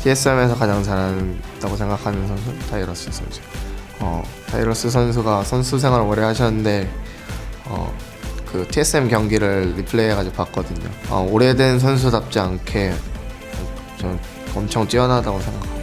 TSM에서 가장 잘한다고 생각하는 선수 다이러스 선수. 다이러스 선수가 선수 생활을 오래 하셨는데 그 TSM 경기를 리플레이해가지고 봤거든요. 오래된 선수답지 않게 좀 엄청 뛰어나다고 생각합니다.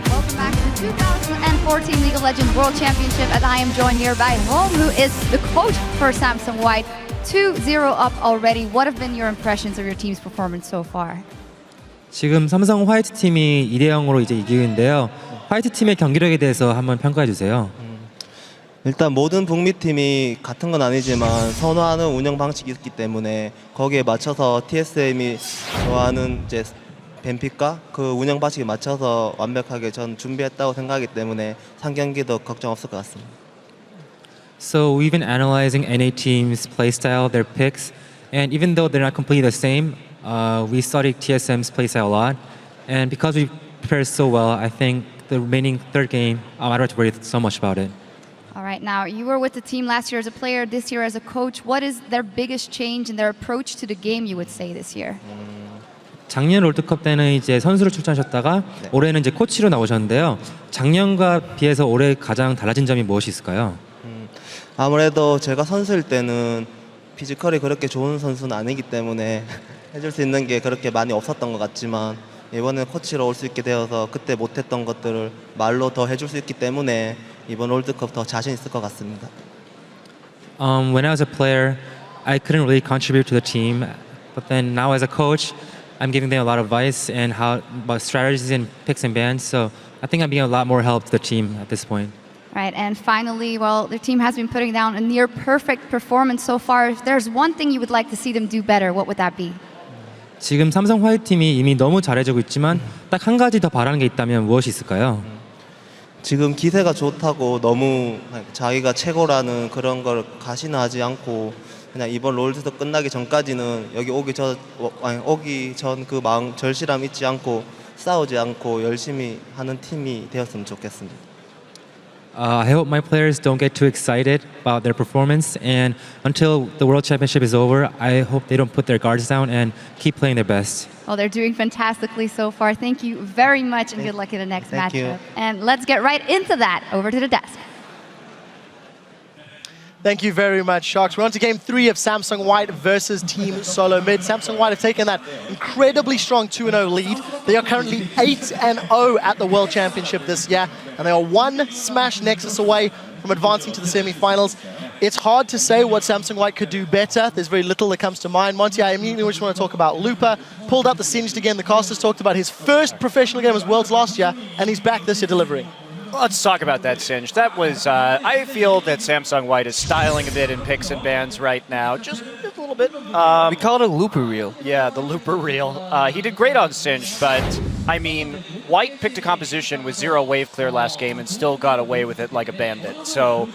Welcome back to the 2014 League of Legends World Championship, as I am joined here by Hong, who is the coach for Samsung White. 2-0 up already. What have been your impressions of your team's performance so far? 지금 삼성 화이트 팀이 2대0으로 이제 이기는데요. 화이트 팀의 경기력에 대해서 한번 평가해 주세요. 일단 모든 북미 팀이 같은 건 아니지만 선호하는 운영 방식이 있기 때문에 거기에 맞춰서 TSM이 좋아하는 이제 뱀픽과 그 운영 방식에 맞춰서 완벽하게 전 준비했다고 생각하기 때문에 3경기도 걱정 없을 것 같습니다. So we've been analyzing NA teams' playstyle, their picks, and even though they're not completely the same, we studied TSM's playstyle a lot. And because we prepared so well, I think the remaining third game, I don't have to worry so much about it. All right, now you were with the team last year as a player, this year as a coach. What is their biggest change in their approach to the game, you would say, this year? 작년 롤드컵 때는 이제 선수로 출전하셨다가 올해는 이제 코치로 나오셨는데요. 작년과 비해서 올해 가장 달라진 점이 무엇이 있을까요? 아무래도 제가 선수일 때는 피지컬이 그렇게 좋은 선수는 아니기 때문에 해줄 수 있는 게 그렇게 많이 없었던 것 같지만 이번에 코치로 올 수 있게 되어서 그때 못했던 것들을 말로 더 해줄 수 있기 때문에 이번 롤드컵 더 자신 있을 것 같습니다. When I was a player, I couldn't really contribute to the team, but then now as a coach, I'm giving them a lot of advice and how about strategies and picks and bans. So I think I'm being a lot more help to the team at this point. Right, and finally, well, the team has been putting down a near perfect performance so far. If there's one thing you would like to see them do better, what would that be? 지금 삼성 화이트 팀이 이미 너무 잘해주고 있지만 딱 한 가지 더 바라는 게 있다면 무엇이 있을까요? 지금 기세가 좋다고 너무 자기가 최고라는 그런 걸 가시나하지 않고 그냥 이번 롤드컵 끝나기 전까지는 여기 오기 전 그 마음 절실함 잊지 않고 싸우지 않고 열심히 하는 팀이 되었으면 좋겠습니다. I hope my players don't get too excited about their performance, and until the World Championship is over, I hope they don't put their guards down and keep playing their best. Well, they're doing fantastically so far. Thank you very much, and good luck in the next Thank you. matchup. And let's get right into that. Over to the desk. Thank you very much, Sharks. We're on to game 3 of Samsung White versus Team Solo Mid. Samsung White have taken that incredibly strong 2-0 lead. They are currently 8-0 at the World Championship this year, and they are one Smash Nexus away from advancing to the semi-finals. It's hard to say what Samsung White could do better. There's very little that comes to mind. Monty, I immediately just want to talk about Looper. Pulled up the Singed again. The casters talked about his first professional game as Worlds last year, and he's back this year delivering. Let's talk about that, Singe. That was, I feel that Samsung White is styling a bit in picks and bans right now, just a little bit. We call it a looper reel. Yeah, the looper reel. He did great on Singe, but I mean, White picked a composition with 0 wave clear last game and still got away with it like a bandit. So,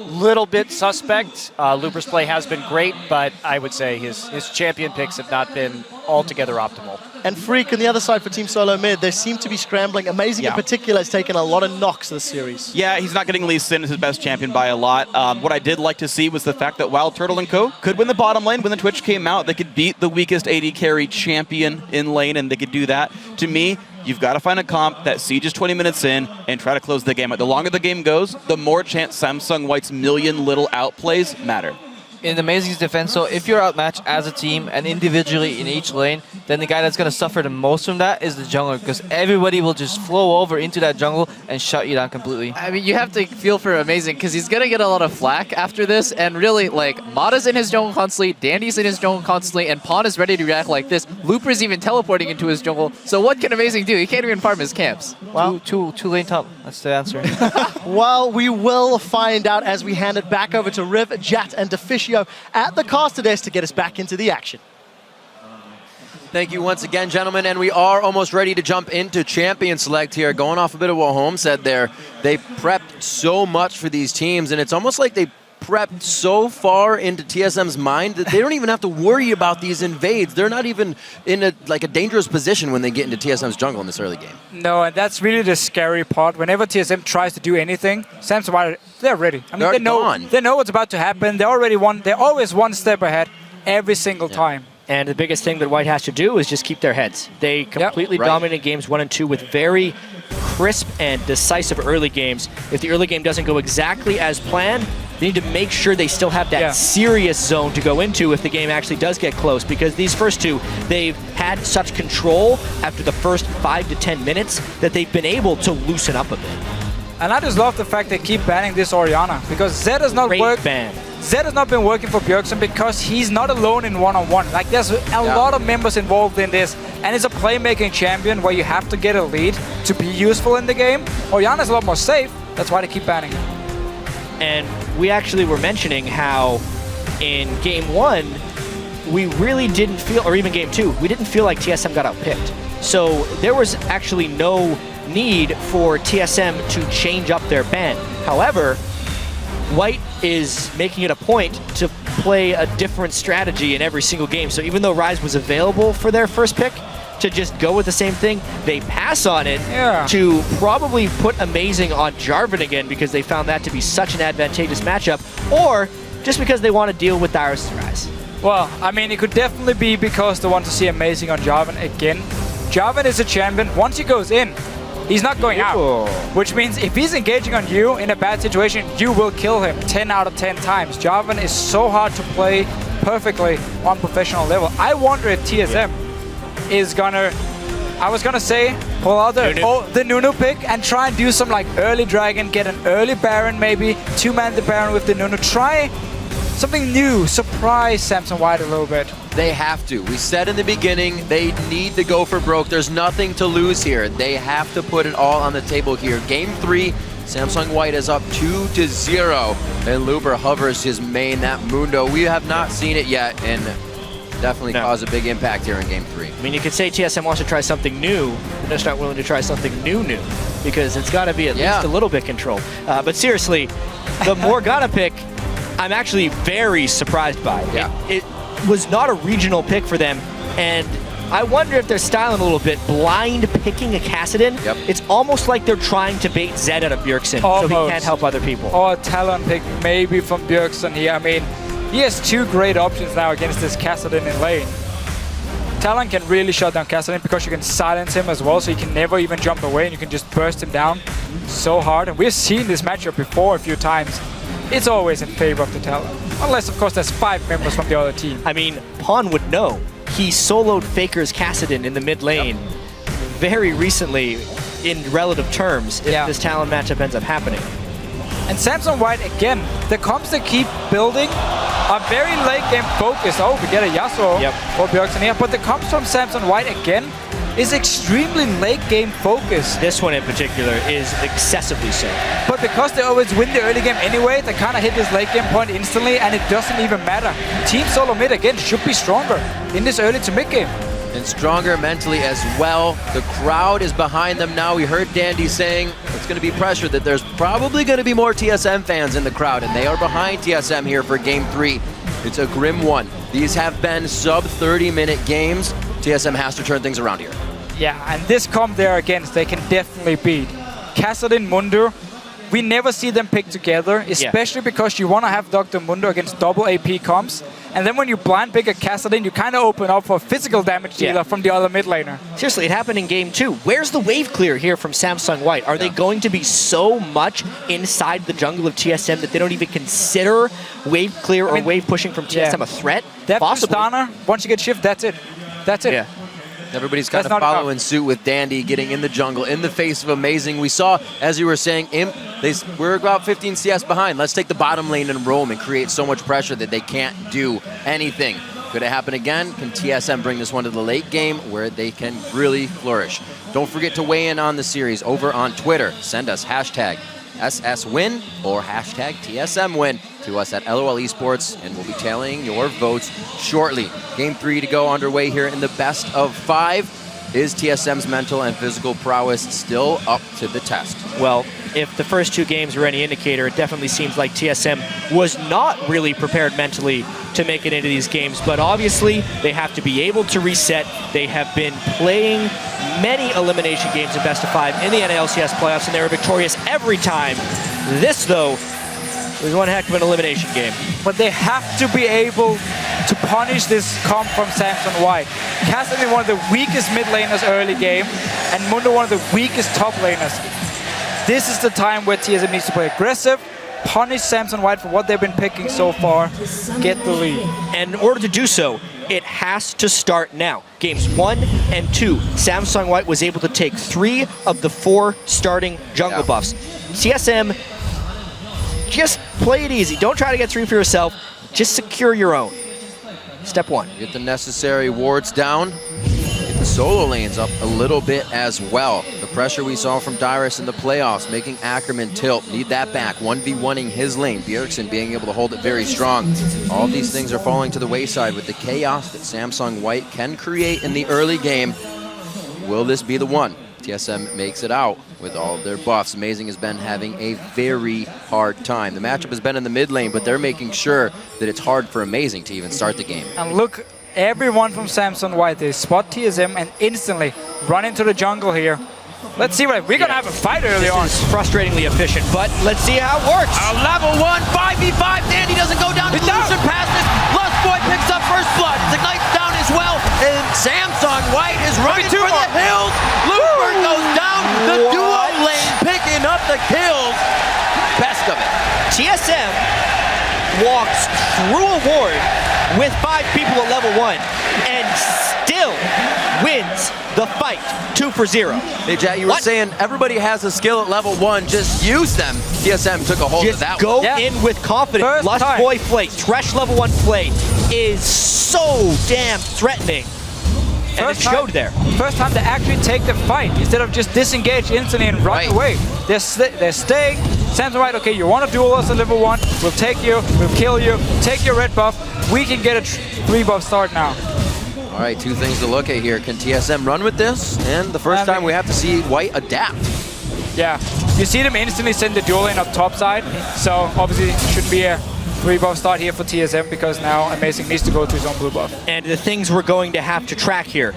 little bit suspect. Looper's play has been great, but I would say his champion picks have not been altogether optimal. And Freak on the other side for Team Solo Mid, they seem to be scrambling. Amazing in particular has taken a lot of knocks this series. Yeah, he's not getting Lee Sin as his best champion by a lot. What I did like to see was the fact that WildTurtle and Co. could win the bottom lane. When the Twitch came out, they could beat the weakest AD carry champion in lane, and they could do that. To me, you've got to find a comp that sieges 20 minutes in and try to close the game. The longer the game goes, the more chance Samsung White's million little outplays matter. In Amazing's defense, so if you're outmatched as a team and individually in each lane, then the guy that's going to suffer the most from that is the jungler, because everybody will just flow over into that jungle and shut you down completely. I mean, you have to feel for Amazing, because he's going to get a lot of flack after this, and really, like, Mata's in his jungle constantly, Dandy's in his jungle constantly, and Pawn is ready to react like this. Looper's even teleporting into his jungle, so what can Amazing do? He can't even farm his camps. Well, two lane top, that's the answer. Well, we will find out as we hand it back over to Riv, Jat, and Deficio at the caster desk to get us back into the action. Thank you once again, gentlemen, and we are almost ready to jump into Champion Select here. Going off a bit of what Holmes said there, they prepped so much for these teams, and it's almost like they prepped so far into TSM's mind that they don't even have to worry about these invades. They're not even in a dangerous position when they get into TSM's jungle in this early game. No, and that's really the scary part. Whenever TSM tries to do anything, Samsung White, they're ready. I mean, they know what's about to happen. They're always one step ahead every single time. And the biggest thing that White has to do is just keep their heads. They completely dominate games 1 and 2 with very crisp and decisive early games. If the early game doesn't go exactly as planned, they need to make sure they still have that serious zone to go into if the game actually does get close, because these first two, they've had such control after the first 5 to 10 minutes that they've been able to loosen up a bit. And I just love the fact they keep banning this Orianna, because Zed has not worked. Zed has not been working for Bjergsen because he's not alone in one-on-one. Like, there's a lot of members involved in this, and it's a playmaking champion where you have to get a lead to be useful in the game. Orianna's a lot more safe. That's why they keep banning him. And we actually were mentioning how in Game 1, we really didn't feel, or even Game 2, we didn't feel like TSM got outpicked. So there was actually no need for TSM to change up their ban. However, White is making it a point to play a different strategy in every single game. So even though Rise was available for their first pick, to just go with the same thing, they pass on it to probably put Amazing on Jarvan again because they found that to be such an advantageous matchup, or just because they want to deal with Dyrus' Rise. Well, I mean, it could definitely be because they want to see Amazing on Jarvan again. Jarvan is a champion. Once he goes in, he's not going out, which means if he's engaging on you in a bad situation, you will kill him 10 out of 10 times. Jarvan is so hard to play perfectly on professional level. I wonder if TSM is gonna, I was gonna say, pull out the Nunu pick and try and do some like early Dragon, get an early Baron maybe, 2-man the Baron with the Nunu, try something new, surprise Samsung White a little bit. They have to. We said in the beginning, they need to go for broke. There's nothing to lose here. They have to put it all on the table here. Game 3, Samsung White is up 2-0, and Luber hovers his main, that Mundo. We have not seen it yet, and definitely cause a big impact here in Game 3. I mean, you could say TSM wants to try something new, but they're not willing to try something new, because it's got to be at least a little bit controlled. But seriously, the Morgana pick, I'm actually very surprised by. It was not a regional pick for them, and I wonder if they're styling a little bit, blind picking a Kassadin. It's almost like they're trying to bait Zed out of Bjergsen so he can't help other people. Or a Talon pick maybe from Bjergsen here. I mean, he has 2 great options now against this Kassadin in lane. Talon can really shut down Kassadin because you can silence him as well, so he can never even jump away and you can just burst him down so hard. And we've seen this matchup before a few times. It's always in favor of the Talon. Unless, of course, there's 5 members from the other team. I mean, Pawn would know. He soloed Faker's Kassadin in the mid lane very recently in relative terms if this Talon matchup ends up happening. And Samsung White, again, the comps they keep building are very late game focused. Oh, we get a Yasuo for Bjergsen here. But the comps from Samsung White, again, is extremely late game focused. This one in particular is excessively so. But because they always win the early game anyway, they kind of hit this late game point instantly, and it doesn't even matter. Team Solo mid, again, should be stronger in this early to mid game. And stronger mentally as well. The crowd is behind them now. We heard Dandy saying it's going to be pressure, that there's probably going to be more TSM fans in the crowd, and they are behind TSM here for Game 3. It's a grim one. These have been sub 30-minute games. TSM has to turn things around here. Yeah, and this comp they're against, they can definitely beat. Kassadin, Mundo, we never see them pick together, especially because you want to have Dr. Mundo against double AP comps. And then when you blind pick a Kassadin, you kind of open up for physical damage dealer from the other mid laner. Seriously, it happened in Game 2. Where's the wave clear here from Samsung White? Are they going to be so much inside the jungle of TSM that they don't even consider wave clear or wave pushing from TSM a threat? That Stunner, once you get shift, that's it. That's it. Yeah. Everybody's kind of following suit with Dandy getting in the jungle in the face of Amazing. We saw, as you were saying, Imp, we're about 15 CS behind. Let's take the bottom lane and roam and create so much pressure that they can't do anything. Could it happen again? Can TSM bring this one to the late game where they can really flourish? Don't forget to weigh in on the series over on Twitter. Send us hashtag SSWin or hashtag TSMWin to us at LOL Esports, and we'll be tallying your votes shortly. Game 3 to go underway here in the best of 5. Is TSM's mental and physical prowess still up to the test? Well, if the first 2 games were any indicator, it definitely seems like TSM was not really prepared mentally to make it into these games. But obviously, they have to be able to reset. They have been playing many elimination games in best of 5 in the NALCS playoffs, and they were victorious every time. This, though, was one heck of an elimination game. But they have to be able to punish this comp from Samsung White. Cassidy, one of the weakest mid laners early game, and Mundo, one of the weakest top laners. This is the time where TSM needs to play aggressive, punish Samsung White for what they've been picking so far, get the lead. And in order to do so, it has to start now. Games 1 and 2, Samsung White was able to take 3 of the 4 starting jungle buffs. TSM, just play it easy. Don't try to get 3 for yourself. Just secure your own. Step 1. Get the necessary wards down. Get the solo lanes up a little bit as well. The pressure we saw from Dyrus in the playoffs, making Ackerman tilt. Need that back. 1v1ing his lane. Bjergsen being able to hold it very strong. All these things are falling to the wayside with the chaos that Samsung White can create in the early game. Will this be the one? TSM makes it out with all of their buffs. Amazing has been having a very hard time. The matchup has been in the mid lane, but they're making sure that it's hard for Amazing to even start the game. And look, everyone from Samsung White, they spot TSM and instantly run into the jungle here. Let's see what we're gonna have a fight early on. This is frustratingly efficient, but let's see how it works. A level 1 5v5. Dandy doesn't go down. Solution passes. Lustboy picks up first blood. Ignites down as well. And Samsung White is running for the hills. Lustboy goes down. The duo lane picking up the kills. Best of it. TSM walks through a ward with 5 people at level 1 and still wins the fight 2-0. Hey, Jack, you were saying everybody has a skill at level 1. Just use them. TSM took a hold of that Go one. in with confidence. Lustboy Flay, Thresh level 1 Flay is so damn threatening. And it showed there. First time they actually take the fight instead of just disengage instantly and run away. They're staying. Samsung White, okay, you want to duel us at level 1, we'll take you, we'll kill you, take your red buff. We can get a 3 buff start now. All right, 2 things to look at here. Can TSM run with this? And the first time we have to see White adapt. Yeah, you see them instantly send the duel in up top side, so obviously it should be a 3 buff start here for TSM because now Amazing needs to go to his own blue buff. And the things we're going to have to track here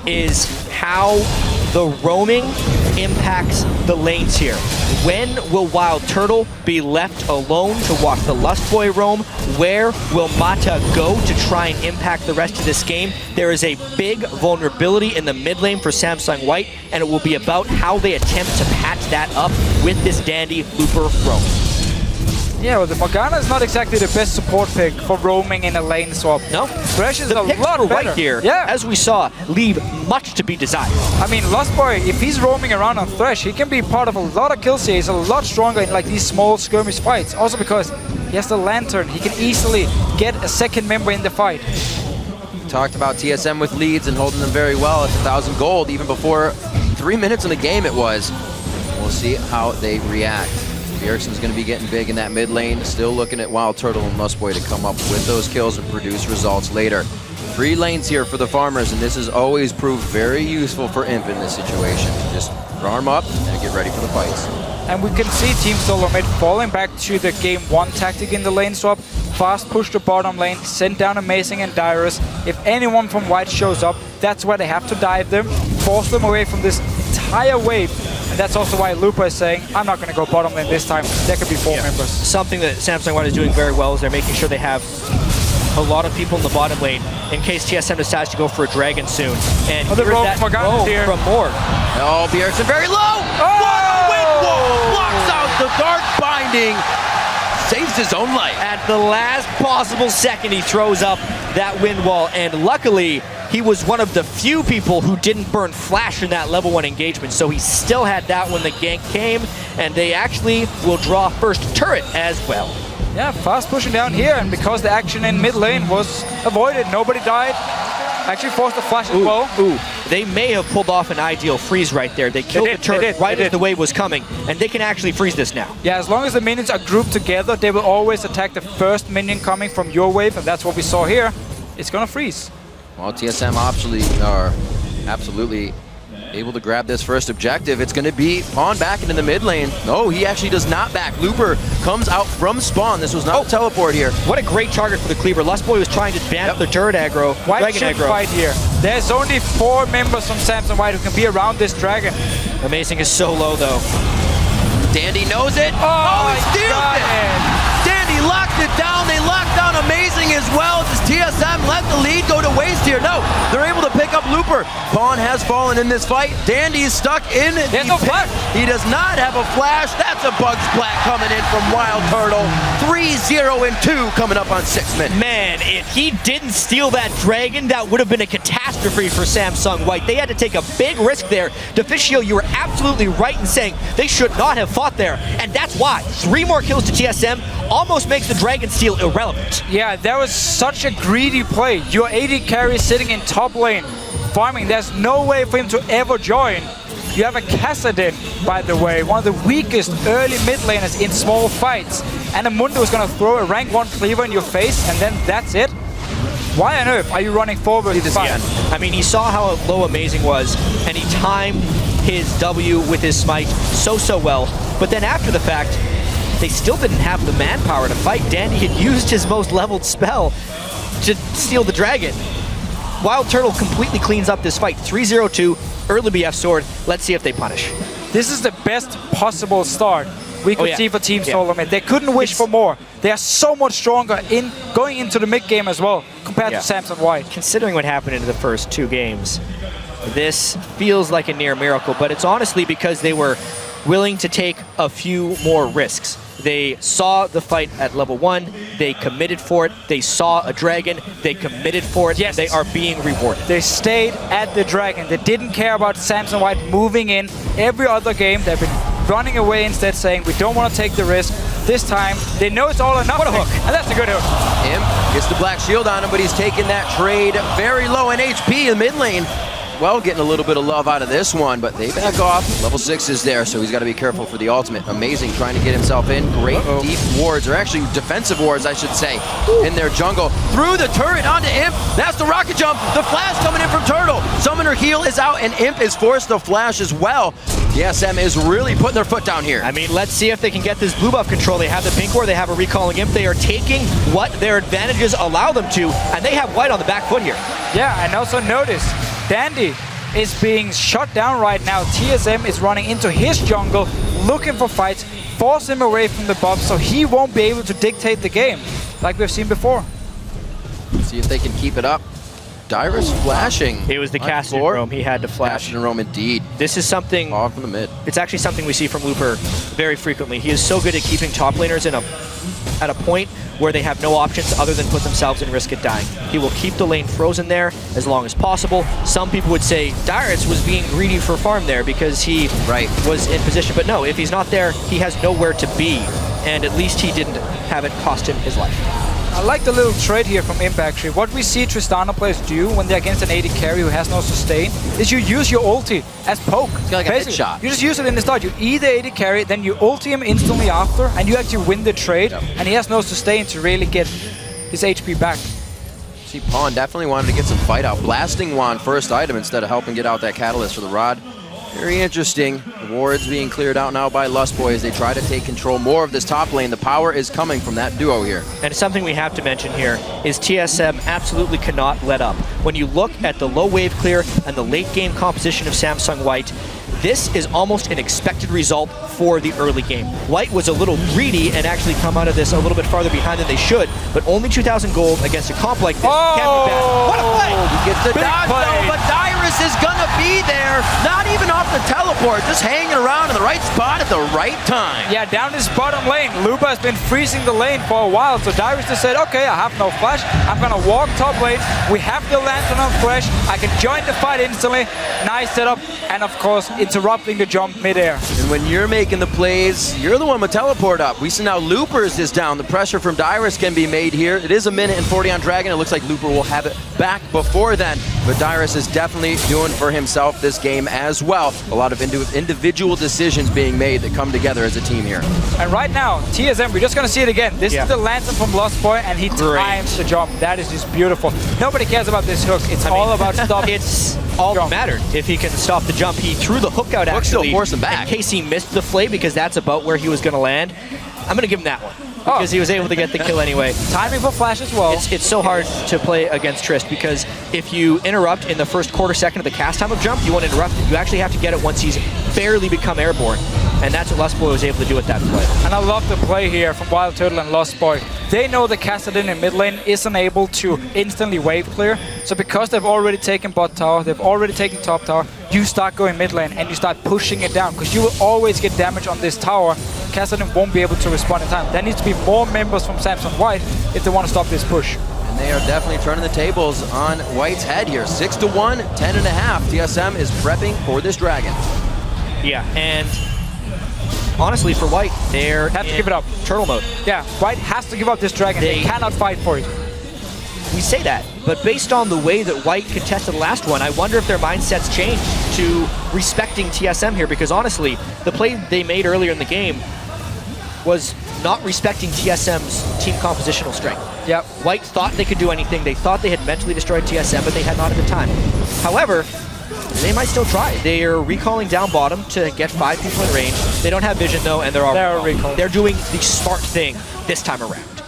is how the roaming impacts the lanes here. When will WildTurtle be left alone to walk the Lustboy roam? Where will Mata go to try and impact the rest of this game? There is a big vulnerability in the mid lane for Samsung White, and it will be about how they attempt to patch that up with this Dandy Looper roam. Yeah, well, the Morgana is not exactly the best support pick for roaming in a lane swap. No, Thresh is the a picks lot for better. White here, yeah. as we saw, leave much to be desired. I mean, Lustboy, if he's roaming around on Thresh, he can be part of a lot of kills here. He's a lot stronger in like these small skirmish fights. Also because he has the Lantern, he can easily get a second member in the fight. Talked about TSM with leads and holding them very well. It's 1,000 gold even before 3 minutes in the game it was. We'll see how they react. Bjergsen's going to be getting big in that mid lane. Still looking at WildTurtle and Lustboy to come up with those kills and produce results later. 3 lanes here for the farmers, and this has always proved very useful for Imp in this situation. Just farm up and get ready for the fights. And we can see Team Solo Mid falling back to the game 1 tactic in the lane swap. Fast push to bottom lane, send down Amazing and Dyrus. If anyone from White shows up, that's where they have to dive them, force them away from this entire wave. And that's also why Lupa is saying, I'm not going to go bottom lane this time. There could be 4 members. Something that Samsung White is doing very well is they're making sure they have a lot of people in the bottom lane in case TSM decides to go for a dragon soon. And here's that roam from Morg. Oh, Bjergsen very low! What a wind wall! Blocks out the dark binding! Saves his own life. At the last possible second, he throws up that wind wall, and luckily, he was one of the few people who didn't burn Flash in that level 1 engagement, so he still had that when the gank came, and they actually will draw first turret as well. Yeah, fast pushing down here, and because the action in mid lane was avoided, nobody died. Actually forced the flash as well. They may have pulled off an ideal freeze right there. They killed the turret right as the wave was coming, and they can actually freeze this now. Yeah, as long as the minions are grouped together, they will always attack the first minion coming from your wave, and that's what we saw here. It's gonna freeze. Well, TSM actually are absolutely able to grab this first objective. It's going to be Pawn back into the mid lane. No, he actually does not back. Looper comes out from spawn. This was not a teleport here. What a great target for the Cleaver. Lustboy was trying to ban the turret aggro. White Dragon should aggro. fight here. There's only 4 members from Samsung White who can be around this dragon. Amazing is so low though. Dandy knows it. Oh, he steals it. Dandy locked it down. They locked down Amazing as well. Does TSM let the lead go to waste here? No, they're able to pick up Looper. Pawn has fallen in this fight. Dandy is stuck in the There's no flash. He does not have a flash. That's a bug splat coming in from WildTurtle. 3-0 and 2 coming up on 6 minutes. Man, if he didn't steal that dragon, that would have been a catastrophe for Samsung White. They had to take a big risk there. Deficio, you were absolutely right in saying they should not have fought there. And that's why 3 more kills to TSM almost makes the dragon steal irrelevant. Yeah, that was such a greedy play. Your AD carry sitting in top lane, farming. There's no way for him to ever join. You have a Kassadin, by the way, one of the weakest early mid laners in small fights. And Amundo is going to throw a rank 1 cleaver in your face, and then that's it. Why on earth are you running forward this fight? I mean, he saw how low Amazing was, and he timed his W with his smite so well. But then after the fact, they still didn't have the manpower to fight. Dandy had used his most leveled spell to steal the dragon. WildTurtle completely cleans up this fight. 3-0-2, early BF sword. Let's see if they punish. This is the best possible start we could see for Team Solo Mid. They couldn't wish for more. They are so much stronger in going into the mid game as well compared to Samsung White. Considering what happened in the first 2 games, this feels like a near miracle, but it's honestly because they were willing to take a few more risks. They saw the fight at level 1, they committed for it, they saw a dragon, they committed for it, yes. They are being rewarded. They stayed at the dragon. They didn't care about Samsung White moving in. Every other game, they've been running away instead, saying, we don't want to take the risk. This time, they know it's all or nothing. What a hook. And that's a good hook. Imp gets the black shield on him, but he's taking that trade very low in HP in mid lane. Well, getting a little bit of love out of this one, but they back off. Level 6 is there, so he's got to be careful for the ultimate. Amazing, trying to get himself in. Great deep wards, or actually defensive wards, I should say, in their jungle. Through the turret onto Imp. That's the rocket jump. The flash coming in from Turtle. Summoner heal is out, and Imp is forced to flash as well. TSM is really putting their foot down here. I mean, let's see if they can get this blue buff control. They have the pink ward, they have a recalling Imp. They are taking what their advantages allow them to, and they have white on the back foot here. Yeah, and also notice, Dandy is being shut down right now. TSM is running into his jungle, looking for fights, force him away from the buff so he won't be able to dictate the game like we've seen before. Let's see if they can keep it up. Dyrus flashing. It was the cast in roam. He had to flash. Cast in roam indeed. This is something off from the mid. It's actually something we see from Looper very frequently. He is so good at keeping top laners at a point where they have no options other than put themselves in risk at dying. He will keep the lane frozen there as long as possible. Some people would say Dyrus was being greedy for farm there because he was in position. But no, if he's not there, he has nowhere to be. And at least he didn't have it cost him his life. I like the little trade here from Imp actually. What we see Tristana players do when they're against an AD carry who has no sustain is you use your ulti as poke. It's like a hit shot. You just use it in the start. You either AD carry, then you ulti him instantly after, and you actually win the trade, and he has no sustain to really get his HP back. See, Pawn definitely wanted to get some fight out. Blasting Wand first item instead of helping get out that catalyst for the rod. Very interesting. The wards being cleared out now by Lustboy as they try to take control more of this top lane. The power is coming from that duo here. And something we have to mention here is TSM absolutely cannot let up. When you look at the low wave clear and the late game composition of Samsung White, this is almost an expected result for the early game. White was a little greedy and actually come out of this a little bit farther behind than they should, but only 2,000 gold against a comp like this can't be bad. What a play! He gets the dodge though, but Dyrus is gonna be there. Not even off the teleport, just hanging around in the right spot at the right time. Yeah, down this bottom lane. Luba has been freezing the lane for a while, so Dyrus just said, okay, I have no flash. I'm gonna walk top lane. We have the lantern on flash. I can join the fight instantly. Nice setup, and of course, interrupting the jump midair. And when you're making the plays, you're the one with teleport up. We see now Loopers is down. The pressure from Dyrus can be made here. It is a minute and 40 on Dragon. It looks like Looper will have it back before then. but Dyrus is definitely doing for himself this game as well. A lot of individual decisions being made that come together as a team here. And right now, TSM, we're just going to see it again. This is the lantern from Lustboy, and he times the jump. That is just beautiful. Nobody cares about this hook. It's all about stopping. It's all that mattered. If he can stop the jump, he threw the hook out actually. Still force him back. In case he missed the flay, because that's about where he was going to land. I'm going to give him that one. Because he was able to get the kill anyway. Timing for flash as well. It's so hard to play against Trist because if you interrupt in the first quarter second of the cast time of jump, you won't interrupt it. You actually have to get it once he's barely become airborne. And that's what Lustboy was able to do with that play. And I love the play here from WildTurtle and Lustboy. They know the Kassadin in mid lane isn't able to instantly wave clear. So because they've already taken bot tower, they've already taken top tower, you start going mid lane and you start pushing it down because you will always get damage on this tower. Kassadin won't be able to respond in time. There needs to be more members from Samsung White if they want to stop this push. And they are definitely turning the tables on White's head here. 6-1, 10.5. TSM is prepping for this dragon. Yeah, and honestly, for White, they're have to give it up. Turtle mode. Yeah, White has to give up this dragon. They cannot fight for it. We say that, but based on the way that White contested the last one, I wonder if their mindsets changed to respecting TSM here, because honestly, the play they made earlier in the game was not respecting TSM's team compositional strength. Yep. White thought they could do anything. They thought they had mentally destroyed TSM, but they had not at the time. However, they might still try. They are recalling down bottom to get 5 people in range. They don't have vision though, and they're doing the smart thing this time around.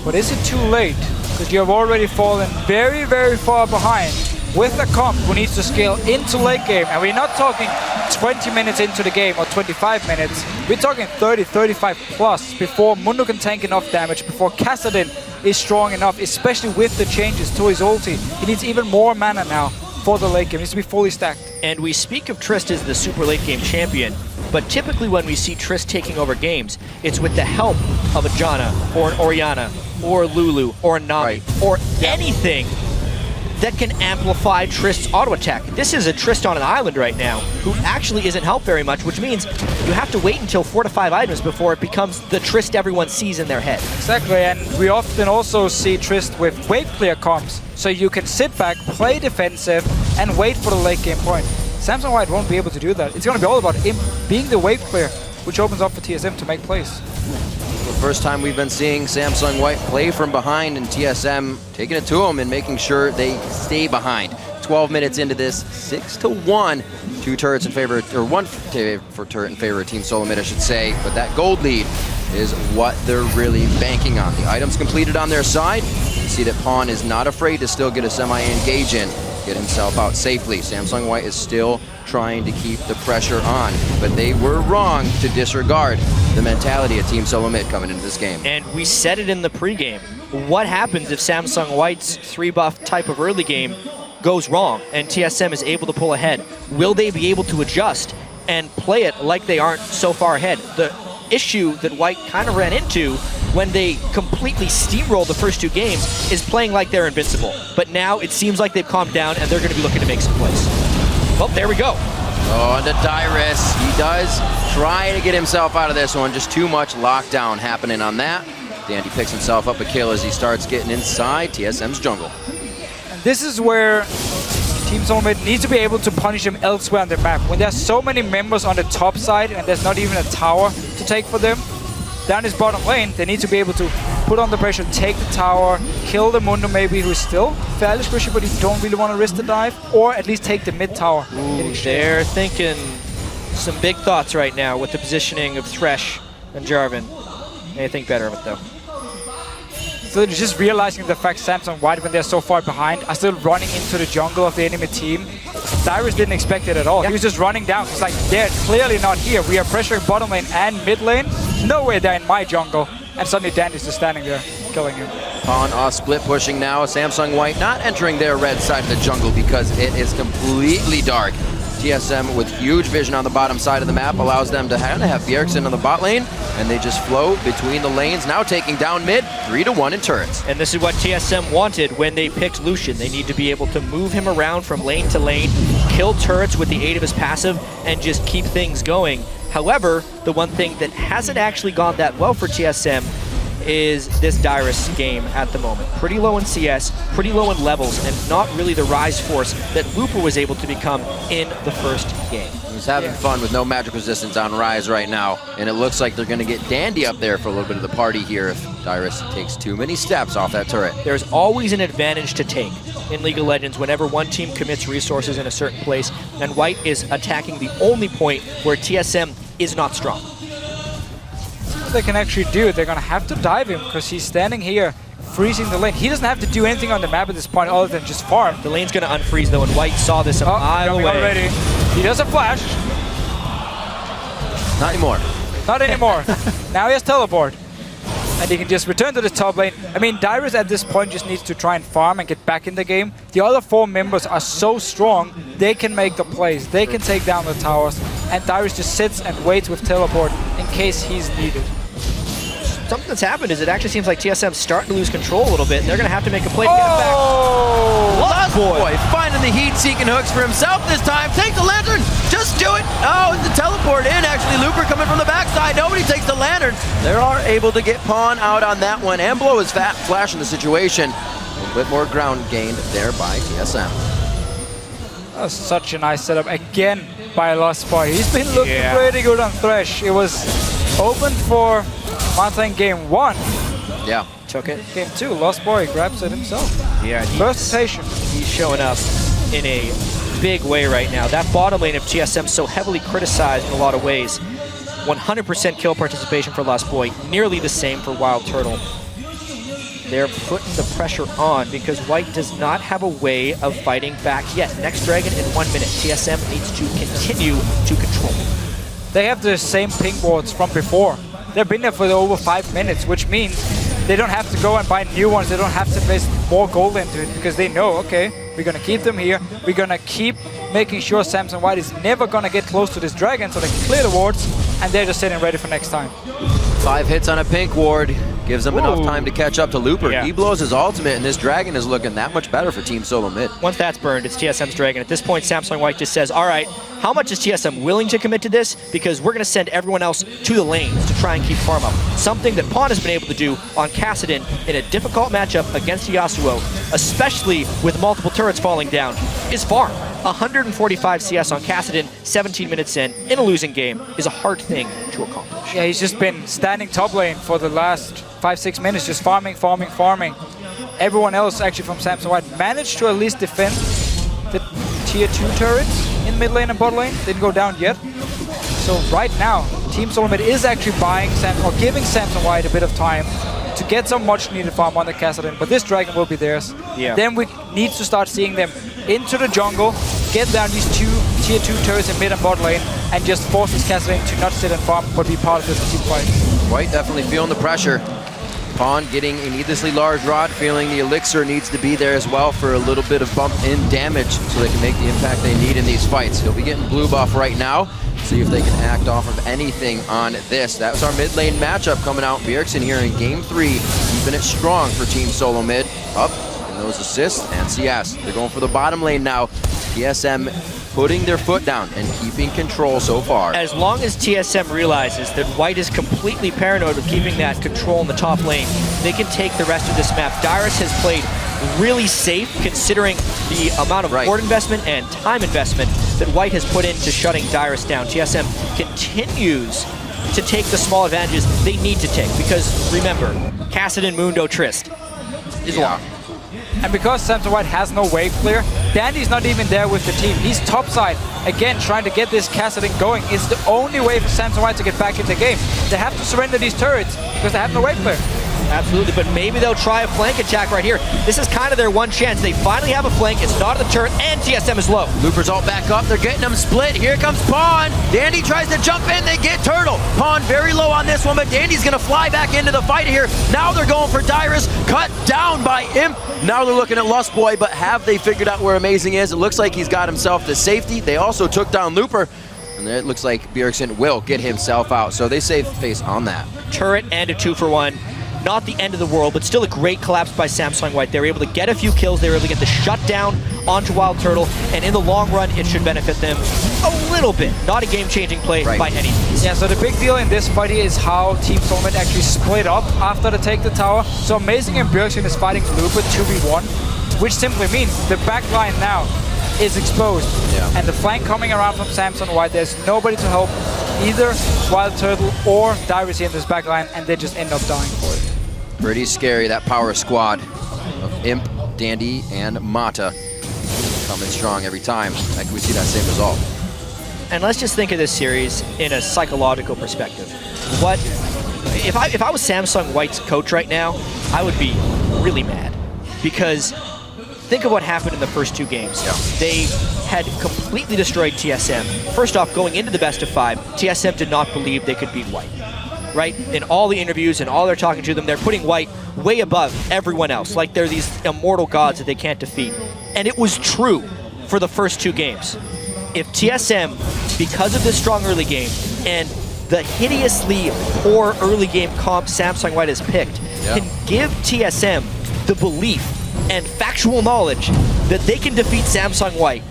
But is it too late? Because you have already fallen very, very far behind with a comp who needs to scale into late game. And we're not talking 20 minutes into the game or 25 minutes. We're talking 30, 35 plus before Mundo can tank enough damage, before Kassadin is strong enough, especially with the changes to his ulti. He needs even more mana now for the late game. He needs to be fully stacked. And we speak of Trist as the super late game champion, but typically when we see Trist taking over games, it's with the help of a Janna or an Orianna or a Lulu or a Nami or anything that can amplify Trist's auto attack. This is a Trist on an island right now who actually isn't helped very much, which means you have to wait until 4 to 5 items before it becomes the Trist everyone sees in their head. Exactly, and we often also see Trist with wave clear comps, so you can sit back, play defensive, and wait for the late game point. Samsung White won't be able to do that. It's going to be all about him being the wave clear, which opens up for TSM to make plays. The first time we've been seeing Samsung White play from behind, and TSM taking it to him and making sure they stay behind. 12 minutes into this, 6-1. 2 turrets in favor, or 1 for turret in favor of Team Solo Mid, I should say. But that gold lead is what they're really banking on. The items completed on their side. You see that Pawn is not afraid to still get a semi-engage in, get himself out safely. Samsung White is still trying to keep the pressure on, but they were wrong to disregard the mentality of Team Solo Mid coming into this game. And we said it in the pregame. What happens if Samsung White's 3-buff type of early game goes wrong and TSM is able to pull ahead? Will they be able to adjust and play it like they aren't so far ahead? The issue that White kind of ran into when they completely steamrolled the first 2 games is playing like they're invincible. But now it seems like they've calmed down and they're going to be looking to make some plays. Well, there we go. Oh, and to Dyrus. He does try to get himself out of this one. Just too much lockdown happening on that. Dandy picks himself up a kill as he starts getting inside TSM's jungle. And this is where Team Solo Mid needs to be able to punish him elsewhere on the map. When there's so many members on the top side and there's not even a tower to take for them, down his bottom lane, they need to be able to put on the pressure, take the tower, kill the Mundo maybe, who's still fairly squishy, but he don't really want to risk the dive, or at least take the mid tower. They're thinking some big thoughts right now with the positioning of Thresh and Jarvan. They think better of it though. So they're just realizing the fact Samsung White, when they're so far behind, are still running into the jungle of the enemy team. Dyrus didn't expect it at all. He was just running down. He's like, they're clearly not here. We are pressuring bottom lane and mid lane. No way they're in my jungle. And suddenly Dandy's just standing there, killing him. On split pushing now. Samsung White not entering their red side of the jungle because it is completely dark. TSM with huge vision on the bottom side of the map allows them to have Bjergsen on the bot lane, and they just flow between the lanes, now taking down mid, 3-1 in turrets. And this is what TSM wanted when they picked Lucian. They need to be able to move him around from lane to lane, kill turrets with the aid of his passive, and just keep things going. However, the one thing that hasn't actually gone that well for TSM is this Dyrus game at the moment. Pretty low in CS, pretty low in levels, and not really the rise force that Looper was able to become in the first game. He's having fun with no magic resistance on Rise right now, and it looks like they're going to get Dandy up there for a little bit of the party here if Dyrus takes too many steps off that turret. There's always an advantage to take in League of Legends whenever one team commits resources in a certain place, and White is attacking the only point where TSM is not strong. What they can actually do, they're going to have to dive him because he's standing here freezing the lane. He doesn't have to do anything on the map at this point other than just farm. The lane's going to unfreeze though, and White saw this a mile away. Already. He does a flash. Not anymore. Not anymore. Now he has teleport. And he can just return to the top lane. I mean, Dyrus at this point just needs to try and farm and get back in the game. The other 4 members are so strong, they can make the plays. They can take down the towers. And Dyrus just sits and waits with teleport in case he's needed. Something that's happened is it actually seems like TSM's starting to lose control a little bit, and they're going to have to make a play to get it back. Lustboy finding the heat-seeking hooks for himself this time. Take the lantern. Just do it. Oh, the teleport in. Actually, Looper coming from the backside. Nobody takes the lantern. They are able to get Pawn out on that one and blow his fat flash in the situation. A little bit more ground gained there by TSM. That was such a nice setup again by Lustboy. He's been looking pretty good on Thresh. It was open for Manta in game 1. Yeah. Took it. Game 2, Lustboy grabs it himself. Yeah. First rotation. He's showing up in a big way right now. That bottom lane of TSM so heavily criticized in a lot of ways. 100% kill participation for Lustboy, nearly the same for WildTurtle. They're putting the pressure on because White does not have a way of fighting back yet. Next Dragon in 1 minute. TSM needs to continue to control. They have the same ping boards from before. They've been there for over 5 minutes, which means they don't have to go and buy new ones. They don't have to invest more gold into it because they know, okay, we're going to keep them here. We're going to keep making sure Samson White is never going to get close to this dragon so they can clear the wards, and they're just sitting ready for next time. 5 hits on a pink ward. Gives them enough time to catch up to Looper. Yeah. He blows his ultimate, and this dragon is looking that much better for Team Solo Mid. Once that's burned, it's TSM's Dragon. At this point, Samsung White just says, all right, how much is TSM willing to commit to this? Because we're going to send everyone else to the lanes to try and keep farm up. Something that Pawn has been able to do on Kassadin in a difficult matchup against Yasuo, especially with multiple turrets falling down, is farm. 145 CS on Kassadin, 17 minutes in a losing game, is a hard thing to accomplish. Yeah, he's just been standing top lane for the last 5-6 minutes, just farming. Everyone else actually from Samson White managed to at least defend the tier 2 turrets in mid lane and bot lane. Didn't go down yet. So right now, Team Solo Mid is actually giving Samson White a bit of time to get some much needed farm on the Kassadin, but this dragon will be theirs. Yeah. Then we need to start seeing them into the jungle, get down these 2 tier 2 turrets in mid and bot lane, and just force this Kassadin to not sit and farm, but be part of this team fight. White definitely feeling the pressure. Pawn getting a needlessly large rod, feeling the elixir needs to be there as well for a little bit of bump in damage so they can make the impact they need in these fights. He'll be getting blue buff right now. See if they can act off of anything on this. That was our mid lane matchup coming out. Bjergsen here in game 3, keeping it strong for Team Solo Mid. Up in those assists and CS. They're going for the bottom lane now. TSM putting their foot down and keeping control so far. As long as TSM realizes that White is completely paranoid with keeping that control in the top lane, they can take the rest of this map. Dyrus has played really safe considering the amount of board investment and time investment that White has put into shutting Dyrus down. TSM continues to take the small advantages they need to take because, remember, Kassadin Mundo Trist is long. And because Samson White has no wave clear, Dandy's not even there with the team. He's topside, again, trying to get this Kassadin going. It's the only way for Samson White to get back in the game. They have to surrender these turrets because they have no wave clear. Absolutely, but maybe they'll try a flank attack right here. This is kind of their one chance. They finally have a flank. It's not at the turret, and TSM is low. Looper's all back up. They're getting them split. Here comes Pawn. Dandy tries to jump in. They get Turtle. Pawn very low on this one, but Dandy's going to fly back into the fight here. Now they're going for Dyrus. Cut down by Imp. Now they're looking at Lustboy, but have they figured out where Amazing is? It looks like he's got himself to safety. They also took down Looper. And it looks like Bjergsen will get himself out. So they save face on that. Turret and a 2-for-1. Not the end of the world, but still a great collapse by Samsung White. They were able to get a few kills. They were able to get the shutdown onto WildTurtle, and in the long run, it should benefit them a little bit. Not a game-changing play by any means. Yeah, so the big deal in this fight here is how Team Solomid actually split up after they take the tower. So Amazing and Bjergsen is fighting Looper 2v1, which simply means the back line now is exposed. And the flank coming around from Samsung White, there's nobody to help either WildTurtle or Dyrus in this back line, and they just end up dying for it. Pretty scary, that power squad of Imp, Dandy, and Mata coming strong every time. Like we see that same result. And let's just think of this series in a psychological perspective. What if I was Samsung White's coach right now, I would be really mad, because think of what happened in the first 2 games. They had completely destroyed TSM. First off, going into the best of 5, TSM did not believe they could beat White. Right? In all the interviews and all they're talking to them, they're putting White way above everyone else. Like they're these immortal gods that they can't defeat. And it was true for the first 2 games. If TSM, because of this strong early game and the hideously poor early game comp Samsung White has picked, can give TSM the belief and factual knowledge that they can defeat Samsung White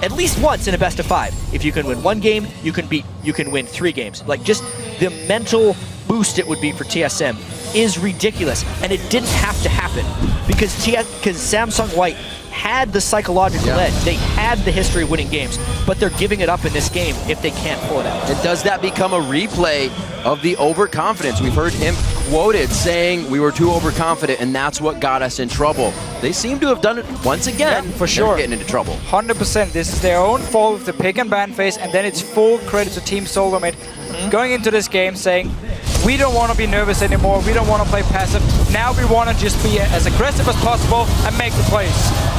at least once in a best of 5. If you can win 1 game, you can win 3 games. Like, just the mental boost it would be for TSM is ridiculous, and it didn't have to happen because Samsung White had the psychological edge. They had the history of winning games, but they're giving it up in this game if they can't pull it out. And does that become a replay of the overconfidence? We've heard him quoted saying we were too overconfident, and that's what got us in trouble. They seem to have done it once again. For sure. Getting into trouble. 100%. This is their own fault with the pick and ban phase, and then it's full credit to Team Solomid going into this game saying, we don't want to be nervous anymore, we don't want to play passive, now we want to just be as aggressive as possible and make the plays.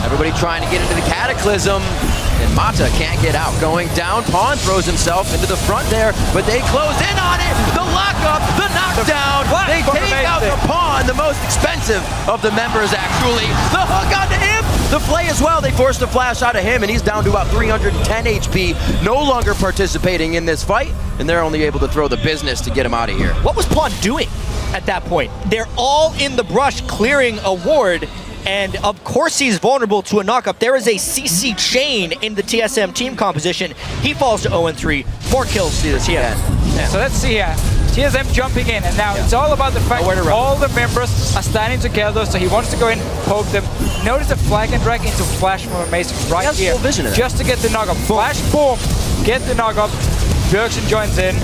Everybody trying to get into the Cataclysm, and Mata can't get out. Going down, Pawn throws himself into the front there, but they close in on it! The lockup, the knockdown! They take out the Pawn, the most expensive of the members actually. The hook onto him! The play as well, they forced a flash out of him, and he's down to about 310 HP, no longer participating in this fight, and they're only able to throw the business to get him out of here. What was Pawn doing at that point? They're all in the brush clearing a ward, and of course he's vulnerable to a knockup. There is a CC chain in the TSM team composition. He falls to 0-3, 4 kills to the TSM. Yeah. So let's see here. TSM jumping in, and now it's all about the fact that all the members are standing together, so he wants to go in, poke them. Notice the flag and drag into flash from Amazing right here. Just to get the knockup. Flash, boom, get the knockup. Bjergsen joins in,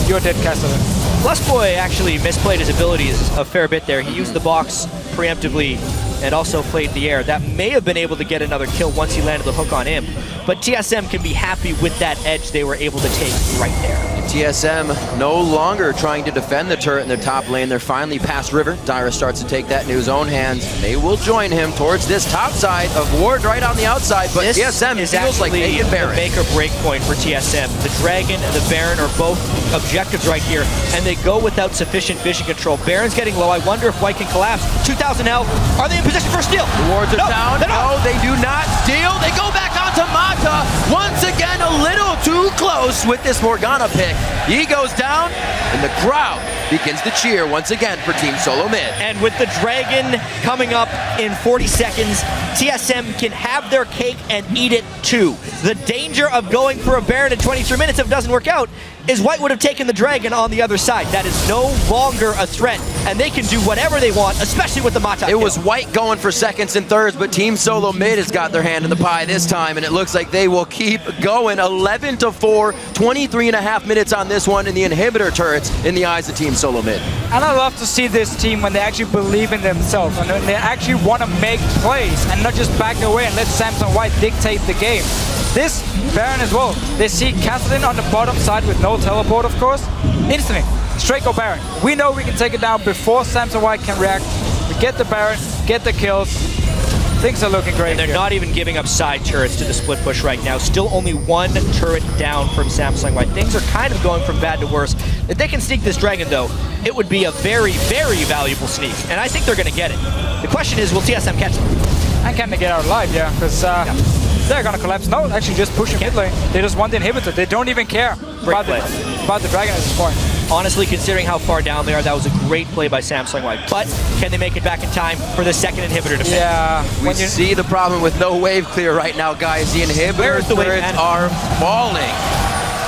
you're dead, Castellan. Lustboy actually misplayed his abilities a fair bit there. He used the box preemptively and also played the air. That may have been able to get another kill once he landed the hook on him. But TSM can be happy with that edge they were able to take right there. And TSM no longer trying to defend the turret in their top lane. They're finally past river. Dyrus starts to take that into his own hands. They will join him towards this top side of ward right on the outside, but this TSM is feels like they can bear it. Make or break point for TSM. The Dragon and the Baron are both objectives right here, and they go without sufficient vision control. Baron's getting low. I wonder if White can collapse. 2,000 health. Are they in position for a steal? The wards are down. No, they do not steal. They go back onto Mata. Once again, a little too close with this Morgana pick. He goes down, and the crowd begins to cheer once again for Team Solomid. And with the Dragon coming up in 40 seconds, TSM can have their cake and eat it too. The danger of going for a Baron in 23 minutes if it doesn't work out is White would have taken the Dragon on the other side. That is no longer a threat, and they can do whatever they want, especially with the Mata. It was White going for seconds and thirds, but Team Solomid has got their hand in the pie this time, and it looks like they will keep going. 11-4, 23.5 minutes on this one, and the inhibitor turrets in the eyes of Team Solomid. And I love to see this team when they actually believe in themselves and when they actually want to make plays and not just back away and let Samsung White dictate the game. This Baron as well. They see Cassidy on the bottom side with no teleport, of course. Instantly, straight go Baron. We know we can take it down before Samsung White can react. We get the Baron, get the kills. Things are looking great. And they're not even giving up side turrets to the split push right now. Still only 1 turret down from Samsung White. Things are kind of going from bad to worse. If they can sneak this Dragon, though, it would be a very, very valuable sneak. And I think they're going to get it. The question is, will TSM catch them? And can they get out alive, yeah, because they're going to collapse. No, actually just pushing mid lane. They just want the inhibitor. They don't even care about the Dragon at this point. Honestly, considering how far down they are, that was a great play by Samsung White. But can they make it back in time for the second inhibitor to finish? Yeah. We see the problem with no wave clear right now, guys. The inhibitor turrets are falling.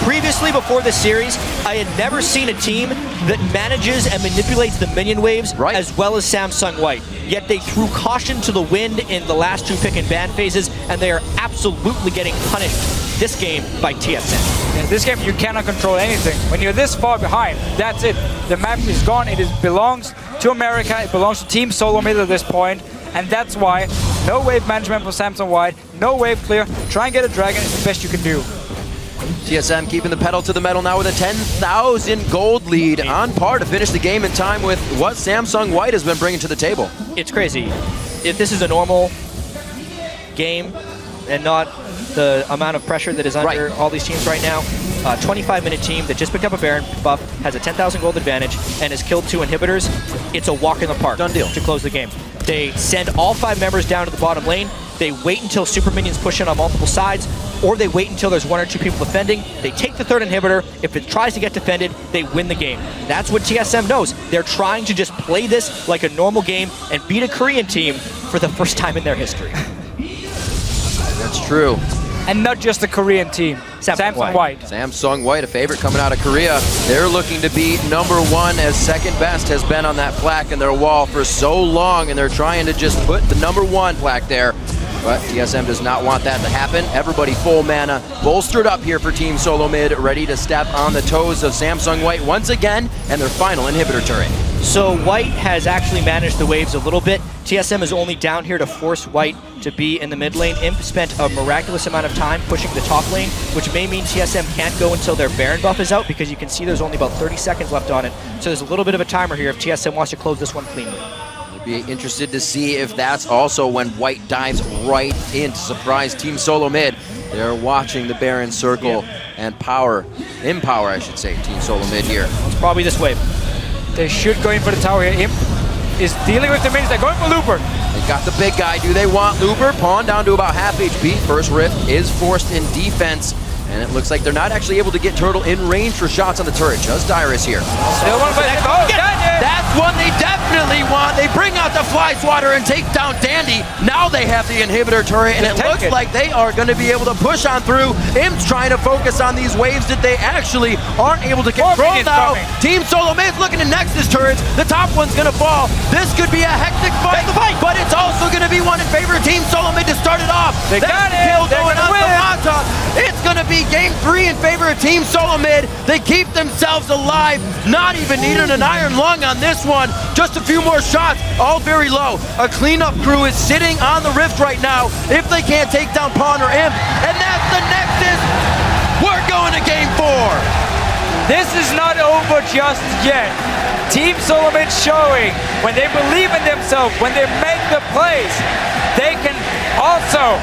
Previously, before this series, I had never seen a team that manages and manipulates the minion waves as well as Samsung White. Yet they threw caution to the wind in the last 2 pick and ban phases, and they are absolutely getting punished this game by TSM. In this game, you cannot control anything. When you're this far behind, that's it. The map is gone. It belongs to America. It belongs to Team Solo Mid at this point. And that's why no wave management for Samsung White, no wave clear. Try and get a dragon is the best you can do. TSM keeping the pedal to the metal now with a 10,000 gold lead, on par to finish the game in time with what Samsung White has been bringing to the table. It's crazy. If this is a normal game and not the amount of pressure that is under all these teams right now, a 25-minute team that just picked up a Baron buff, has a 10,000 gold advantage, and has killed 2 inhibitors, it's a walk in the park. Done deal. To close the game. They send all 5 members down to the bottom lane. They wait until super minions push in on multiple sides, or they wait until there's 1 or 2 people defending. They take the 3rd inhibitor. If it tries to get defended, they win the game. That's what TSM knows. They're trying to just play this like a normal game and beat a Korean team for the first time in their history. That's true. And not just the Korean team. Samsung White. Samsung White, a favorite coming out of Korea. They're looking to be #1, as second best has been on that plaque in their wall for so long, and they're trying to just put the #1 plaque there. But TSM does not want that to happen. Everybody full mana, bolstered up here for Team Solo Mid, ready to step on the toes of Samsung White once again, and their final inhibitor turret. So White has actually managed the waves a little bit. TSM is only down here to force White to be in the mid lane. Imp spent a miraculous amount of time pushing the top lane, which may mean TSM can't go until their Baron buff is out, because you can see there's only about 30 seconds left on it. So there's a little bit of a timer here if TSM wants to close this one cleanly. Be interested to see if that's also when White dives right in to surprise Team Solo Mid. They're watching the Baron circle and empower, I should say, Team Solo Mid here. It's probably this wave. They should go in for the tower here. Imp is dealing with the minions. They're going for Looper. They got the big guy. Do they want Looper? Pawn down to about half HP. First Rift is forced in defense. And it looks like they're not actually able to get Turtle in range for shots on the turret. Just Dyrus here. Still one play. That's one they definitely want. They bring out the Fly Swatter and take down Dandy. Now they have the inhibitor turret, and it looks like they are going to be able to push on through. Imp's trying to focus on these waves that they actually aren't able to control now. Team Solo Mid's looking to Nexus turrets. The top one's going to fall. This could be a hectic fight, but it's also going to be one in favor of Team Solo Mid to start it off. They got it. Kill going on the Mata. It's going to be game 3 in favor of Team Solo Mid. They keep themselves alive, not even needing an iron lung on this one. Just a few more shots, all very low. A cleanup crew is sitting on the rift right now if they can't take down Pawn or Imp. And that's the Nexus. We're going to game 4. This is not over just yet. Team Solo Mid showing when they believe in themselves, when they make the plays, they can also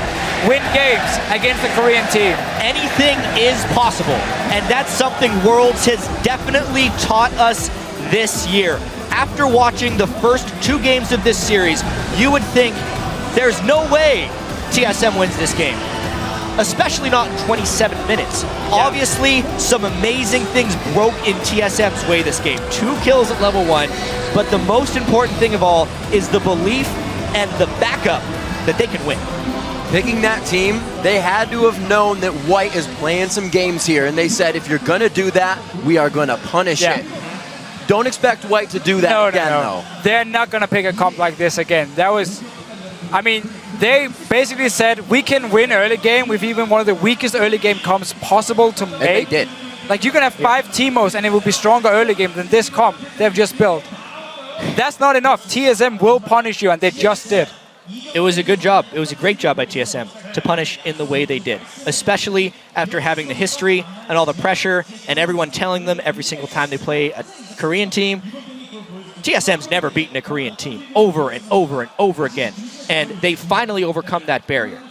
win games against the Korean team. Anything is possible, and that's something Worlds has definitely taught us this year. After watching the first 2 games of this series, you would think there's no way TSM wins this game, especially not in 27 minutes. Obviously, some amazing things broke in TSM's way this game. 2 kills at level 1, but the most important thing of all is the belief and the backup that they can win. Picking that team, they had to have known that White is playing some games here, and they said, if you're going to do that, we are going to punish it. Don't expect White to do that again, though. They're not going to pick a comp like this again. That was, I mean, they basically said, we can win early game with even one of the weakest early game comps possible to make. And they did. Like, you can have 5 Teemos and it will be stronger early game than this comp they've just built. That's not enough. TSM will punish you, and they just did. It was a good job. It was a great job by TSM to punish in the way they did, especially after having the history and all the pressure and everyone telling them every single time they play a Korean team. TSM's never beaten a Korean team over and over and over again, and they finally overcome that barrier.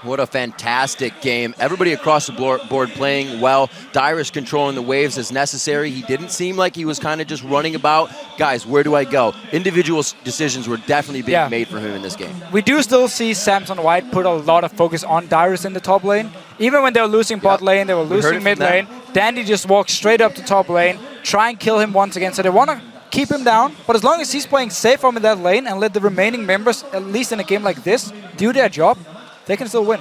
What a fantastic game. Everybody across the board playing well. Dyrus controlling the waves as necessary. He didn't seem like he was kind of just running about. Guys, where do I go? Individual decisions were definitely being made for him in this game. We do still see Samsung White put a lot of focus on Dyrus in the top lane. Even when they were losing bot lane, they were losing mid lane, Dandy just walks straight up to top lane, try and kill him once again. So they want to keep him down, but as long as he's playing safe from that lane and let the remaining members, at least in a game like this, do their job, they can still win.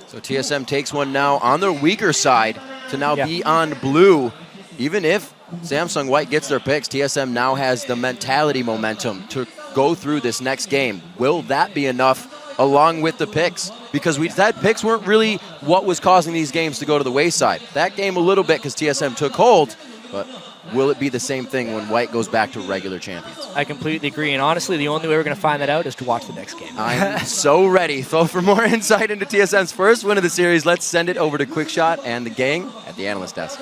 So TSM takes one now on their weaker side to now be on blue. Even if Samsung White gets their picks, TSM now has the mentality momentum to go through this next game. Will that be enough along with the picks? Because we said picks weren't really what was causing these games to go to the wayside. That game a little bit because TSM took hold, but will it be the same thing when White goes back to regular champions? I completely agree, and honestly, the only way we're going to find that out is to watch the next game. I'm so ready. So for more insight into TSM's first win of the series, let's send it over to Quickshot and the gang at the analyst desk.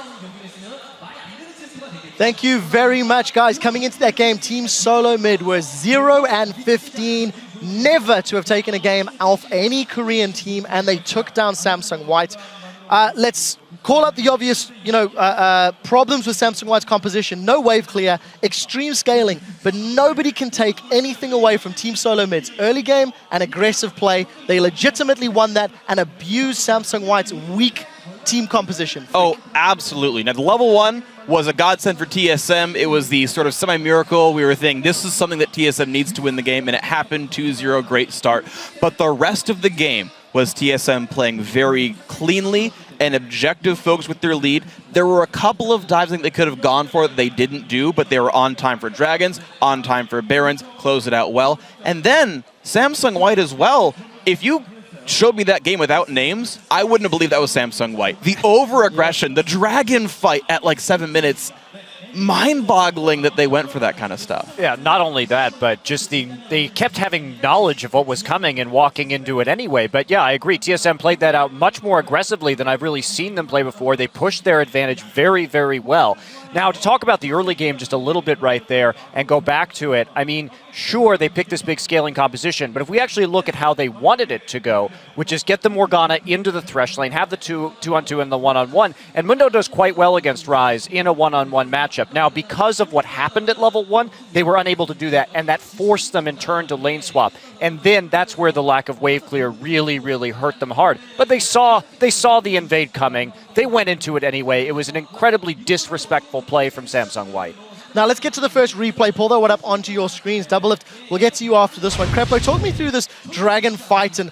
Thank you very much, guys. Coming into that game, Team Solo Mid was 0-15. Never to have taken a game off any Korean team, and they took down Samsung White. Let's call out the obvious, problems with Samsung White's composition. No wave clear, extreme scaling, but nobody can take anything away from Team Solo Mid's early game and aggressive play. They legitimately won that and abused Samsung White's weak team composition. Oh, absolutely. Now, the level 1 was a godsend for TSM. It was the sort of semi-miracle. We were thinking this is something that TSM needs to win the game, and it happened. 2-0, great start. But the rest of the game was TSM playing very cleanly and objective folks with their lead. There were a couple of dives I think they could have gone for that they didn't do, but they were on time for Dragons, on time for Barons, closed it out well. And then Samsung White as well. If you showed me that game without names, I wouldn't have believed that was Samsung White. The over-aggression, the dragon fight at like 7 minutes, mind-boggling that they went for that kind of stuff. Yeah, not only that, but just they kept having knowledge of what was coming and walking into it anyway. But yeah, I agree. TSM played that out much more aggressively than I've really seen them play before. They pushed their advantage very, very well. Now, to talk about the early game just a little bit right there and go back to it, I mean, sure, they picked this big scaling composition, but if we actually look at how they wanted it to go, which is get the Morgana into the Thresh lane, have the two-on-two and the one-on-one, and Mundo does quite well against Ryze in a one-on-one matchup. Now, because of what happened at level 1, they were unable to do that, and that forced them in turn to lane swap. And then that's where the lack of wave clear really, really hurt them hard. But they saw the invade coming. They went into it anyway. It was an incredibly disrespectful play from Samsung White. Now let's get to the first replay. Pull that one up onto your screens. Double lift. We'll get to you after this one. Kreplo, talk me through this dragon fight and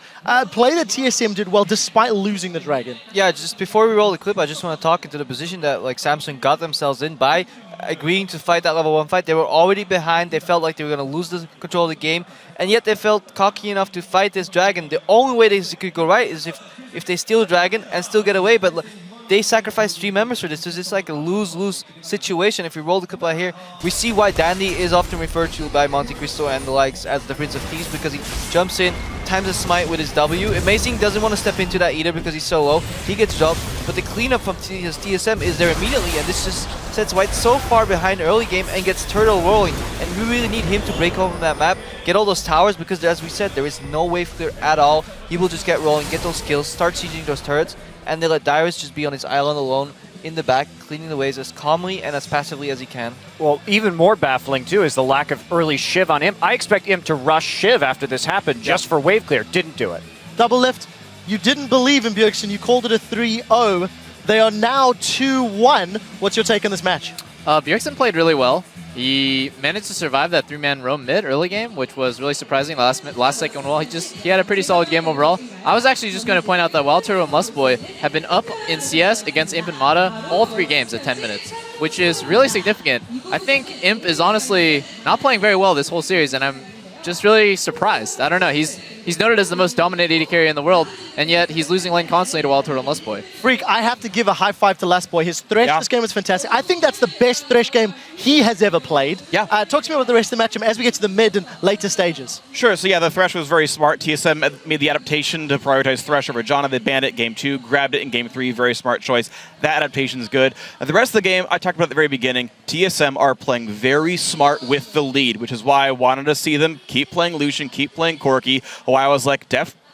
play that TSM did well despite losing the dragon. Yeah, just before we roll the clip, I just want to talk into the position that like Samsung got themselves in by agreeing to fight that level 1 fight. They were already behind. They felt like they were going to lose the control of the game, and yet they felt cocky enough to fight this dragon. The only way they could go right is if they steal the dragon and still get away, but they sacrificed 3 members for this. So it's like a lose-lose situation. If we roll the clip out here, we see why Dandy is often referred to by Monte Cristo and the likes as the Prince of Peace, because he jumps in, times a smite with his W. Amazing doesn't want to step into that either because he's so low. He gets dropped, but the cleanup from TSM is there immediately, and this just sets White so far behind early game and gets Turtle rolling. And we really need him to break open that map, get all those towers, because as we said, there is no wave clear at all. He will just get rolling, get those kills, start sieging those turrets, and they let Dyrus just be on his island alone in the back, cleaning the waves as calmly and as passively as he can. Well, even more baffling, too, is the lack of early Shiv on him. I expect him to rush Shiv after this happened just for wave clear. Didn't do it. Double lift. You didn't believe in Bjergsen. You called it a 3-0. They are now 2-1. What's your take on this match? Bjergsen played really well. He managed to survive that 3-man roam mid early game, which was really surprising. Last second wall, he had a pretty solid game overall. I was actually just going to point out that WildTurtle and Lustboy have been up in CS against Imp and Mata all 3 games at 10 minutes, which is really significant. I think Imp is honestly not playing very well this whole series, and I'm just really surprised. I don't know. He's noted as the most dominant AD carry in the world, and yet he's losing lane constantly to WildTurtle and Lustboy. Freak, I have to give a high five to Lustboy. His Thresh this game was fantastic. I think that's the best Thresh game he has ever played. Yeah. Talk to me about the rest of the matchup as we get to the mid and later stages. Sure, so yeah, the Thresh was very smart. TSM made the adaptation to prioritize Thresh over Janna. They banned it game 2, grabbed it in game 3. Very smart choice. That adaptation is good. And the rest of the game, I talked about at the very beginning, TSM are playing very smart with the lead, which is why I wanted to see them keep playing Lucian, keep playing Corki. Why I was like,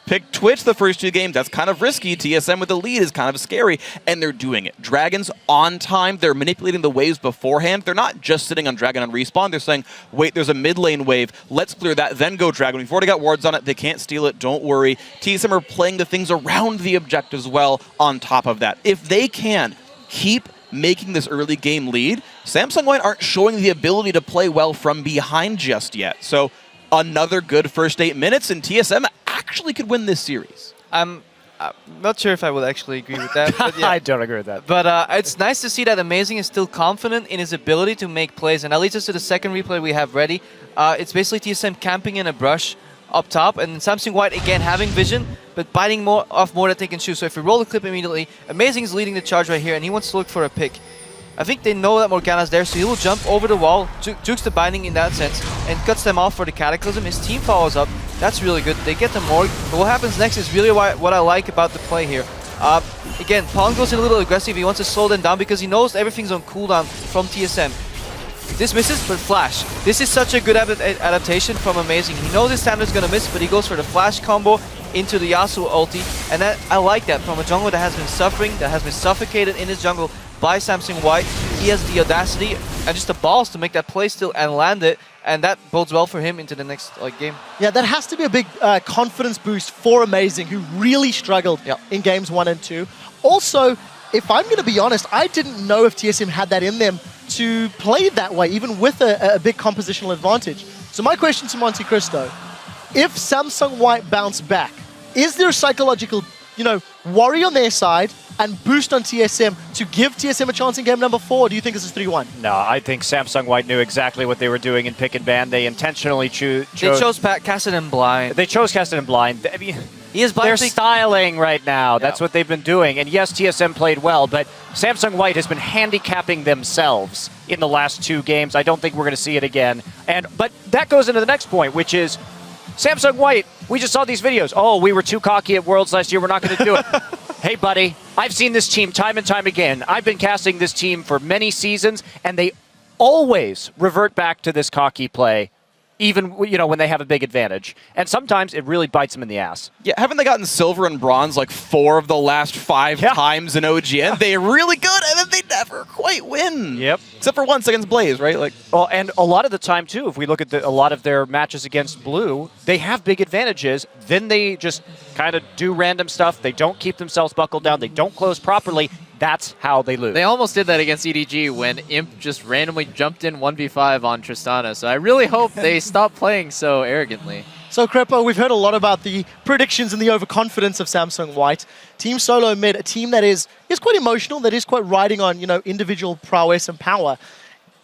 pick Twitch the first 2 games. That's kind of risky. TSM with the lead is kind of scary, and they're doing it. Dragons on time. They're manipulating the waves beforehand. They're not just sitting on Dragon on respawn. They're saying, wait, there's a mid lane wave. Let's clear that, then go Dragon. We've already got wards on it. They can't steal it. Don't worry. TSM are playing the things around the objectives well on top of that. If they can keep making this early game lead, Samsung White aren't showing the ability to play well from behind just yet. So another good first 8 minutes, and TSM actually could win this series. I'm not sure if I would actually agree with that. But yeah. I don't agree with that. But it's nice to see that Amazing is still confident in his ability to make plays. And that leads us to the second replay we have ready. It's basically TSM camping in a brush up top, and Samsung White again having vision, but biting off more than they can shoot. So if we roll the clip immediately, Amazing is leading the charge right here, and he wants to look for a pick. I think they know that Morgana's there, so he will jump over the wall, jukes the binding in that sense, and cuts them off for the Cataclysm. His team follows up. That's really good. They get the Morg, but what happens next is really what I like about the play here. Again, Pawn goes in a little aggressive. He wants to slow them down because he knows everything's on cooldown from TSM. This misses, but Flash. This is such a good adaptation from Amazing. He knows his standard's gonna miss, but he goes for the Flash combo into the Yasuo ulti, and I like that from a jungler that has been suffering, that has been suffocated in his jungle by Samsung White. He has the audacity and just the balls to make that play still and land it, and that bodes well for him into the next game. Yeah, that has to be a big confidence boost for Amazing, who really struggled in games 1 and 2. Also, if I'm going to be honest, I didn't know if TSM had that in them to play that way, even with a big compositional advantage. So my question to Monte Cristo, if Samsung White bounce back, is there a psychological, worry on their side and boost on TSM to give TSM a chance in game number 4? Or do you think this is 3-1? No, I think Samsung White knew exactly what they were doing in pick and ban. They intentionally chose... They chose Kassadin blind. They chose Kassadin blind. I mean, they're styling right now. That's what they've been doing. And yes, TSM played well, but Samsung White has been handicapping themselves in the last 2 games. I don't think we're going to see it again. But that goes into the next point, which is Samsung White, we just saw these videos. Oh, we were too cocky at Worlds last year. We're not going to do it. Hey, buddy, I've seen this team time and time again. I've been casting this team for many seasons, and they always revert back to this cocky play, even when they have a big advantage. And sometimes it really bites them in the ass. Yeah, haven't they gotten silver and bronze like 4 of the last 5 times in OGN? They're really good, and then they never quite win. Yep. Except for once against Blaze, right? Well, and a lot of the time, too, if we look at a lot of their matches against Blue, they have big advantages. Then they just kind of do random stuff. They don't keep themselves buckled down. They don't close properly. That's how they lose. They almost did that against EDG when Imp just randomly jumped in 1v5 on Tristana. So I really hope they stop playing so arrogantly. So, Crepo, we've heard a lot about the predictions and the overconfidence of Samsung White. Team Solo Mid, a team that is quite emotional, that is quite riding on, individual prowess and power.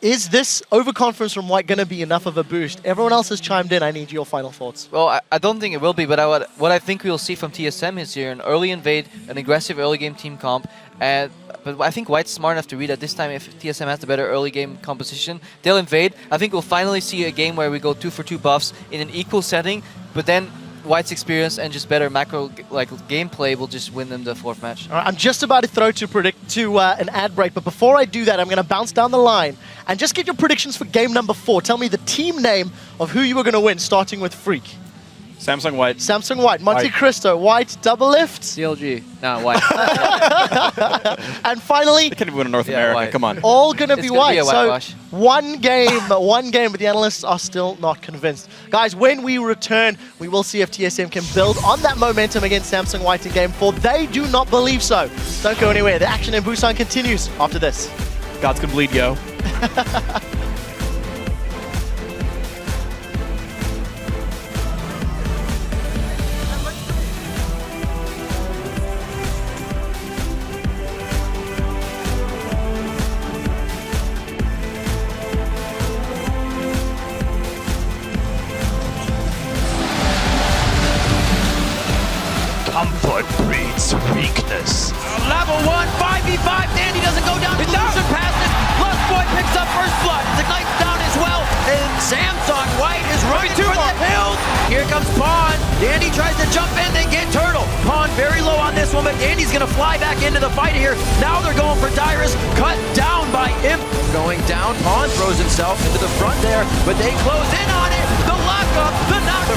Is this overconfidence from White going to be enough of a boost? Everyone else has chimed in. I need your final thoughts. Well, I don't think it will be, but what I think we'll see from TSM is here an early invade, an aggressive early game team comp. But I think White's smart enough to read that this time if TSM has the better early game composition, they'll invade. I think we'll finally see a game where we go 2 for 2 buffs in an equal setting, but then White's experience and just better macro gameplay will just win them the 4th match. All right, I'm just about to throw to an ad break, but before I do that, I'm going to bounce down the line and just get your predictions for game number 4. Tell me the team name of who you were going to win, starting with Freak. Samsung White. Samsung White. Monte Cristo. White. Double lift. CLG. No, White. And finally... They can't even win in North America. White. Come on. All going to be White. So one game, but the analysts are still not convinced. Guys, when we return, we will see if TSM can build on that momentum against Samsung White in game 4. They do not believe so. Don't go anywhere. The action in Busan continues after this. Gods can bleed, yo. Comfort breeds weakness. Level 1, 5v5. Dandy doesn't go down. Illusion passes. Lustboy picks up first blood. The knife's down as well. And Samsung White is running for the hills. Here comes Pawn. Dandy tries to jump in. They get Turtle. Pawn very low on this one, but Dandy's going to fly back into the fight here. Now they're going for Dyrus. Cut down by Imp. Going down, Pawn throws himself into the front there, but they close in on it. The lockup, the knockdown.